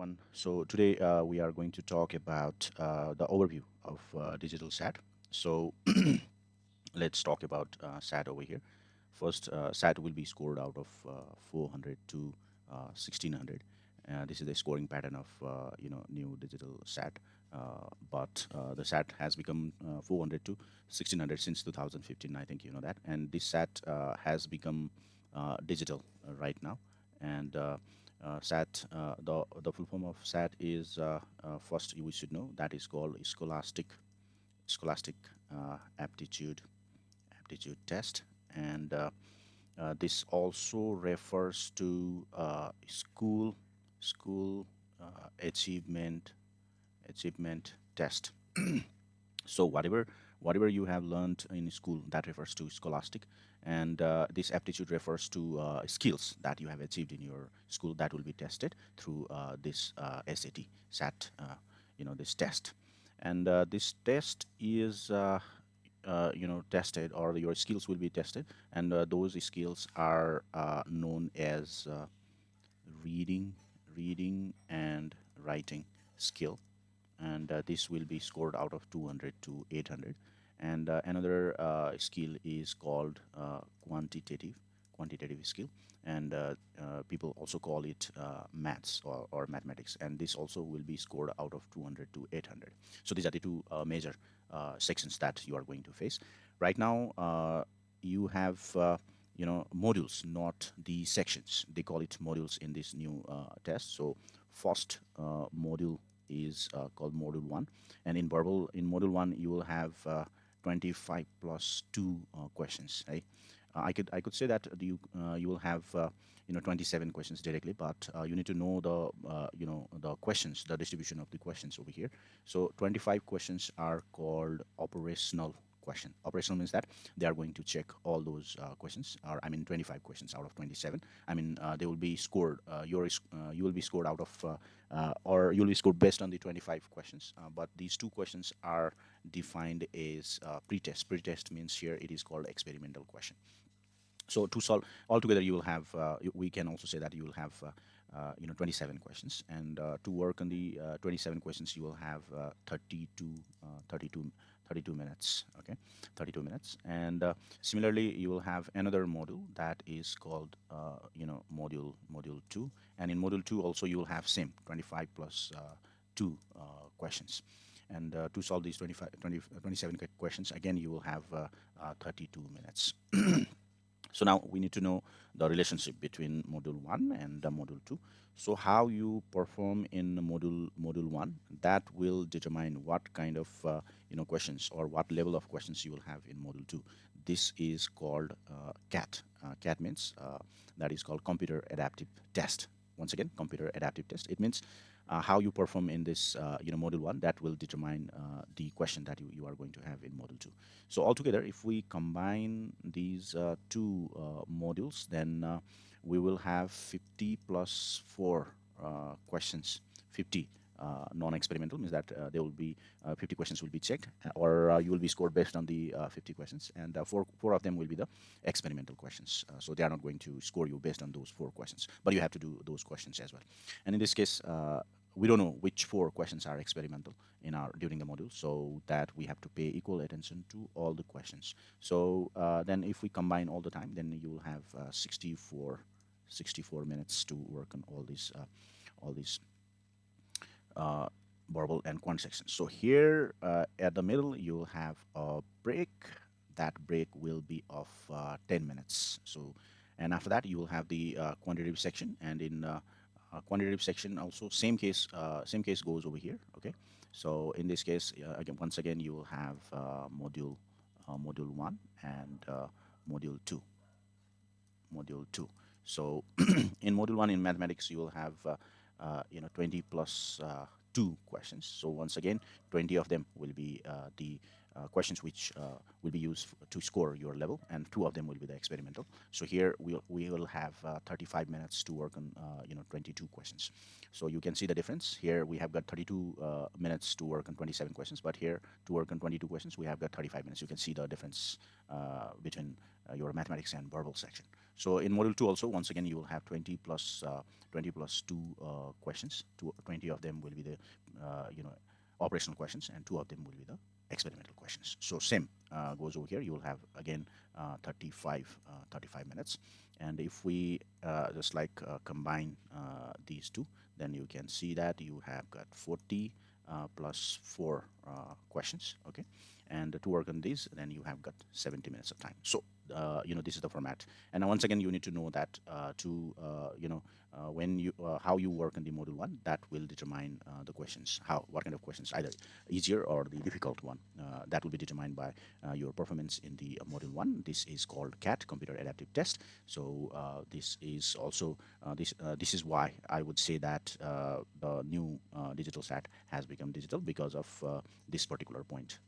everyone. So today we are going to talk about the overview of digital SAT. So let's talk about SAT over here. First, SAT will be scored out of 400 to 1600. This is the scoring pattern of new digital SAT. But the SAT has become 400 to 1600 since 2015. I think you know that, and this SAT has become digital right now. And SAT, the full form of SAT is first we should know that is called Scholastic Aptitude Test, and this also refers to school achievement test. So whatever you have learned in school, that refers to scholastic, and this aptitude refers to skills that you have achieved in your school that will be tested through this SAT, this test. And this test is tested, or your skills will be tested, and those skills are known as reading reading and writing skill, and this will be scored out of 200 to 800. And another skill is called quantitative skill, and people also call it maths, or mathematics, and this also will be scored out of 200 to 800. So these are the two major sections that you are going to face right now. You have modules, not the sections. They call it modules in this new test. So first module is called module 1, and in module 1 you will have 25 plus 2 questions, right? I could say that you will have 27 questions directly, but you need to know the questions, the distribution of the questions over here. So 25 questions are called operational question. Operational means that they are going to check all those questions, or I mean 25 questions out of 27. I mean they will be scored. You will be scored out of or you'll be scored based on the 25 questions. But these two questions are defined as pre-test. Pre-test means here it is called experimental question. So to solve altogether, you will have. We can also say that you will have 27 questions, and to work on the 27 questions, you will have 32 minutes. Okay, 32 minutes. And similarly, you will have another module that is called module 2, and in module 2 also you will have same 25 plus 2 questions. And to solve these 27 questions, again you will have 32 minutes. So now we need to know the relationship between module 1 and module 2. So how you perform in module 1, that will determine what kind of questions, or what level of questions you will have in module 2. This is called CAT. CAT means that is called computer adaptive test. Once again, computer adaptive test. It means how you perform in this module 1, that will determine the question that you are going to have in module 2. So altogether, if we combine these two modules, then we will have 50 plus 4 questions. 50 non-experimental means that there will be 50 questions will be checked, or you will be scored based on the 50 questions, and four of them will be the experimental questions. So they are not going to score you based on those 4 questions, but you have to do those questions as well. And in this case, we don't know which 4 questions are experimental during the module, so that we have to pay equal attention to all the questions. So then if we combine all the time, then you will have 64 minutes to work on all these verbal and quant sections. So here at the middle you will have a break. That break will be of 10 minutes. So, and after that you will have the quantitative section, and in quantitative section also same case goes over here. Okay, so in this case once again you will have module 1 and module 2. So in module 1 in mathematics you will have 20 plus 2 questions. So once again 20 of them will be the questions which will be used to score your level, and 2 of them will be the experimental. So here we will have 35 minutes to work on 22 questions. So you can see the difference. Here we have got 32 minutes to work on 27 questions, but here to work on 22 questions we have got 35 minutes. You can see the difference between your mathematics and verbal section. So in module 2 also, once again, you will have 20 plus 2 questions. 20 of them will be the operational questions, and 2 of them will be the experimental questions. So same goes over here. You will have again 35 minutes. And if we just like combine these two, then you can see that you have got 40 plus 4 questions. Okay, and to work on these, then you have got 70 minutes of time. So this is the format. And once again, you need to know that when you how you work in the module 1, that will determine the questions, what kind of questions, either easier or the difficult one, that will be determined by your performance in the module 1. This is called CAT, computer adaptive test. So this is also this is why I would say that the new digital sat has become digital, because of this particular point.